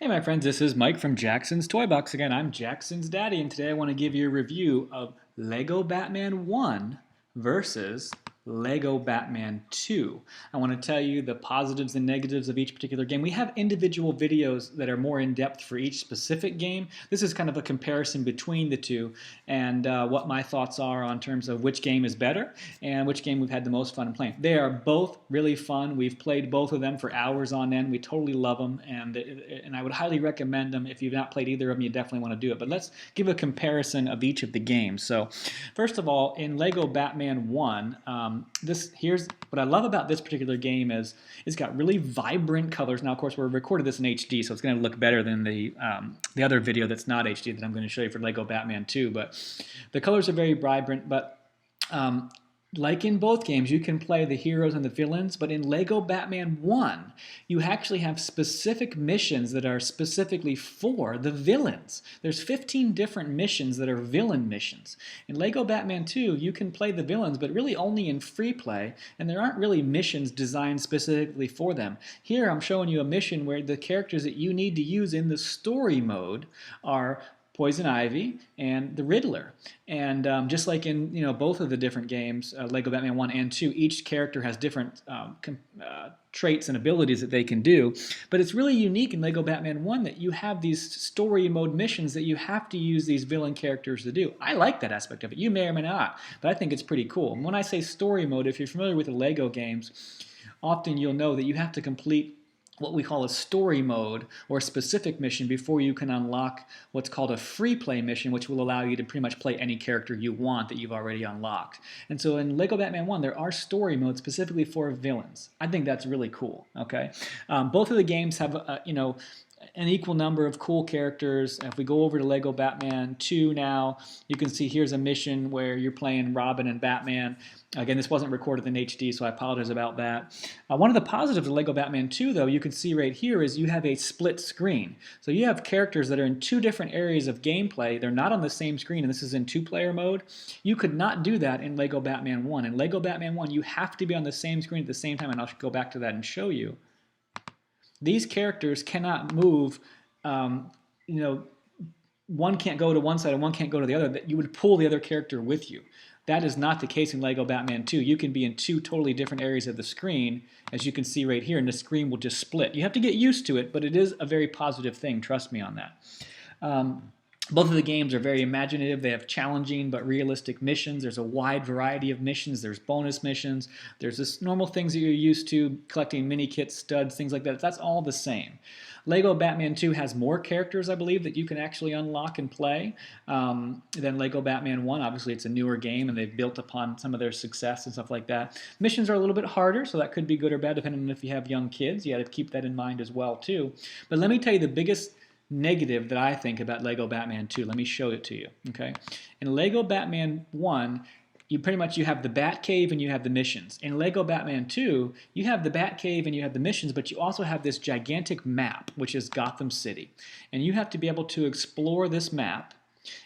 Hey my friends, this is Mike from Jackson's Toy Box again. I'm Jackson's daddy, and today I want to give you a review of Lego Batman 1 versus Lego Batman 2. I want to tell you the positives and negatives of each particular game. We have individual videos that are more in depth for each specific game. This is kind of a comparison between the two and what my thoughts are on terms of which game is better and which game we've had the most fun playing. They are both really fun. We've played both of them for hours on end. We totally love them, and I would highly recommend them. If you've not played either of them, you definitely want to do it. But let's give a comparison of each of the games. So first of all, in Lego Batman 1, here's what I love about this particular game is it's got really vibrant colors. Now, of course, we're recorded this in HD, so it's going to look better than the other video that's not HD that I'm going to show you for Lego Batman 2. But the colors are very vibrant, but like in both games, you can play the heroes and the villains, but in Lego Batman 1, you actually have specific missions that are specifically for the villains. There's 15 different missions that are villain missions. In Lego Batman 2, you can play the villains, but really only in free play, and there aren't really missions designed specifically for them. Here, I'm showing you a mission where the characters that you need to use in the story mode are Poison Ivy and the Riddler. And just like in both of the different games, Lego Batman 1 and 2, each character has different traits and abilities that they can do. But it's really unique in Lego Batman 1 that you have these story mode missions that you have to use these villain characters to do. I like that aspect of it. You may or may not, but I think it's pretty cool. And when I say story mode, if you're familiar with the Lego games, often you'll know that you have to complete what we call a story mode or a specific mission before you can unlock what's called a free play mission, which will allow you to pretty much play any character you want that you've already unlocked. And so in Lego Batman 1, there are story modes specifically for villains. I think that's really cool. Okay, both of the games have an equal number of cool characters. If we go over to Lego Batman 2 now, you can see here's a mission where you're playing Robin and Batman. Again, this wasn't recorded in HD, so I apologize about that. One of the positives of Lego Batman 2, though, you can see right here is you have a split screen. So you have characters that are in two different areas of gameplay. They're not on the same screen, and this is in two-player mode. You could not do that in Lego Batman 1. In Lego Batman 1, you have to be on the same screen at the same time, and I'll go back to that and show you. These characters cannot move, one can't go to one side and one can't go to the other. That you would pull the other character with you. That is not the case in Lego Batman 2. You can be in two totally different areas of the screen, as you can see right here, and the screen will just split. You have to get used to it, but it is a very positive thing. Trust me on that. Both of the games are very imaginative. They have challenging but realistic missions. There's a wide variety of missions. There's bonus missions. There's just normal things that you're used to, collecting mini kits, studs, things like that. That's all the same. Lego Batman 2 has more characters, I believe, that you can actually unlock and play than Lego Batman 1. Obviously, it's a newer game, and they've built upon some of their success and stuff like that. Missions are a little bit harder, so that could be good or bad, depending on if you have young kids. You got to keep that in mind as well, too. But let me tell you the biggest negative that I think about Lego Batman 2. Let me show it to you. Okay, in Lego Batman 1, you have the Batcave and you have the missions. In Lego Batman 2, you have the Batcave and you have the missions, but you also have this gigantic map, which is Gotham City. And you have to be able to explore this map,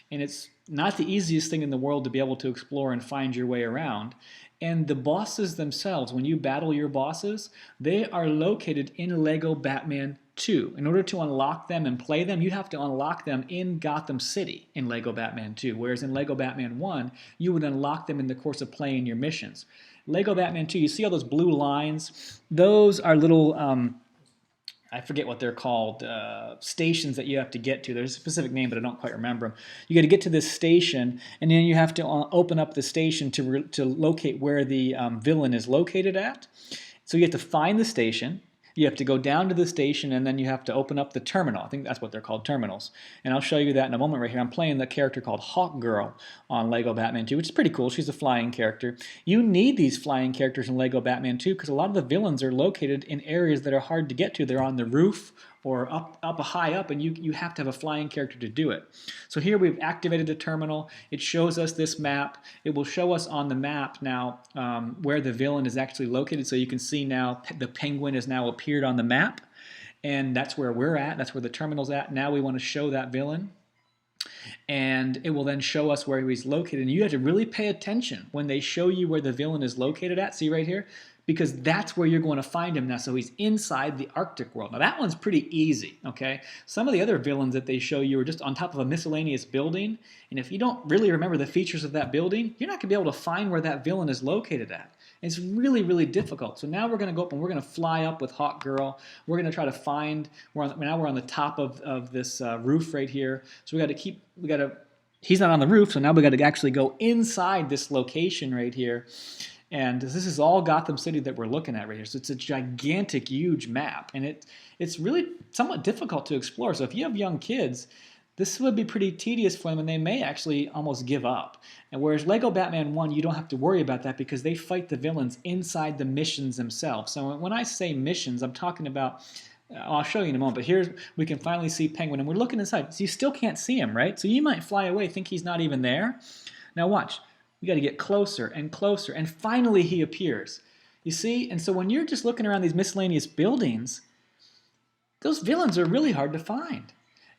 and it's not the easiest thing in the world to be able to explore and find your way around. And the bosses themselves, when you battle your bosses, they are located in Lego Batman 2. In order to unlock them and play them, you have to unlock them in Gotham City in Lego Batman 2. Whereas in Lego Batman 1, you would unlock them in the course of playing your missions. Lego Batman 2, you see all those blue lines? Those are little, I forget what they're called, stations that you have to get to. There's a specific name, but I don't quite remember them. You got to get to this station, and then you have to open up the station to locate where the villain is located at. So you have to find the station. You have to go down to the station, and then you have to open up the terminal. I think that's what they're called, terminals. And I'll show you that in a moment right here. I'm playing the character called Hawkgirl on Lego Batman 2, which is pretty cool. She's a flying character. You need these flying characters in Lego Batman 2 because a lot of the villains are located in areas that are hard to get to. They're on the roof or up high up, and you have to have a flying character to do it. So here we've activated the terminal. It shows us this map. It will show us on the map now where the villain is actually located. So you can see now the Penguin has now appeared on the map, and that's where we're at. That's where the terminal's at. Now we want to show that villain, and it will then show us where he's located. And you have to really pay attention when they show you where the villain is located at. See right here? because that's where you're going to find him now. So he's inside the Arctic world. Now that one's pretty easy, okay? Some of the other villains that they show you are just on top of a miscellaneous building, and if you don't really remember the features of that building, you're not going to be able to find where that villain is located at. It's really, really difficult. So now we're going to go up and we're going to fly up with Hawkgirl. We're going to try to find, now we're on the top of this roof right here. So he's not on the roof, so now we got to actually go inside this location right here. And this is all Gotham City that we're looking at right here. So it's a gigantic, huge map. And it's really somewhat difficult to explore. So if you have young kids, this would be pretty tedious for them, and they may actually almost give up. And whereas Lego Batman 1, you don't have to worry about that because they fight the villains inside the missions themselves. So when I say missions, I'm talking about, I'll show you in a moment, but here we can finally see Penguin, and we're looking inside. So you still can't see him, right? So you might fly away, think he's not even there. Now watch. We got to get closer and closer, and finally he appears. You see? And so when you're just looking around these miscellaneous buildings, those villains are really hard to find.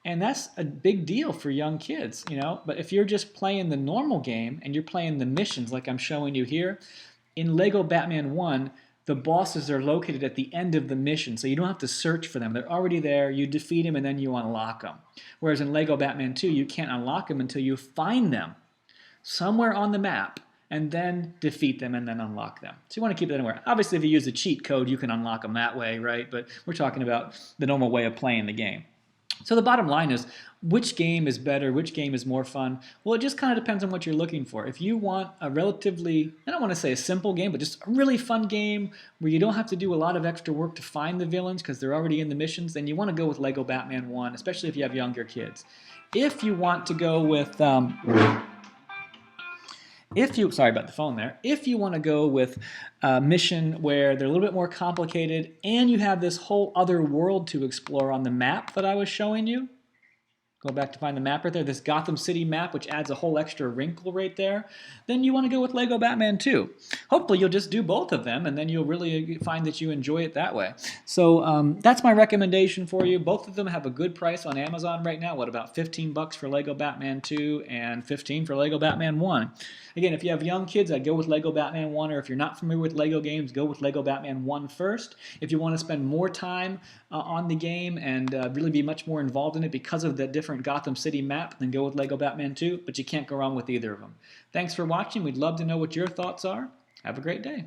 And that's a big deal for young kids, you know? But if you're just playing the normal game and you're playing the missions like I'm showing you here, in Lego Batman 1, the bosses are located at the end of the mission, so you don't have to search for them. They're already there. You defeat them, and then you unlock them. Whereas in Lego Batman 2, you can't unlock them until you find them somewhere on the map, and then defeat them and then unlock them. So you want to keep that aware. Obviously, if you use a cheat code, you can unlock them that way, right? But we're talking about the normal way of playing the game. So the bottom line is, which game is better? Which game is more fun? Well, it just kind of depends on what you're looking for. If you want a relatively, I don't want to say a simple game, but just a really fun game where you don't have to do a lot of extra work to find the villains because they're already in the missions, then you want to go with Lego Batman 1, especially if you have younger kids. If you want to go with... sorry about the phone there. If you want to go with a mission where they're a little bit more complicated and you have this whole other world to explore on the map that I was showing you, go back to find the map right there, this Gotham City map, which adds a whole extra wrinkle right there, then you want to go with Lego Batman 2. Hopefully you'll just do both of them, and then you'll really find that you enjoy it that way. So that's my recommendation for you. Both of them have a good price on Amazon right now. What, about 15 bucks for Lego Batman 2 and 15 for Lego Batman 1. Again, if you have young kids, I'd go with Lego Batman 1, or if you're not familiar with Lego games, go with Lego Batman 1 first. If you want to spend more time on the game and really be much more involved in it because of the different Gotham City map, then go with Lego Batman 2, but you can't go wrong with either of them. Thanks for watching. We'd love to know what your thoughts are. Have a great day.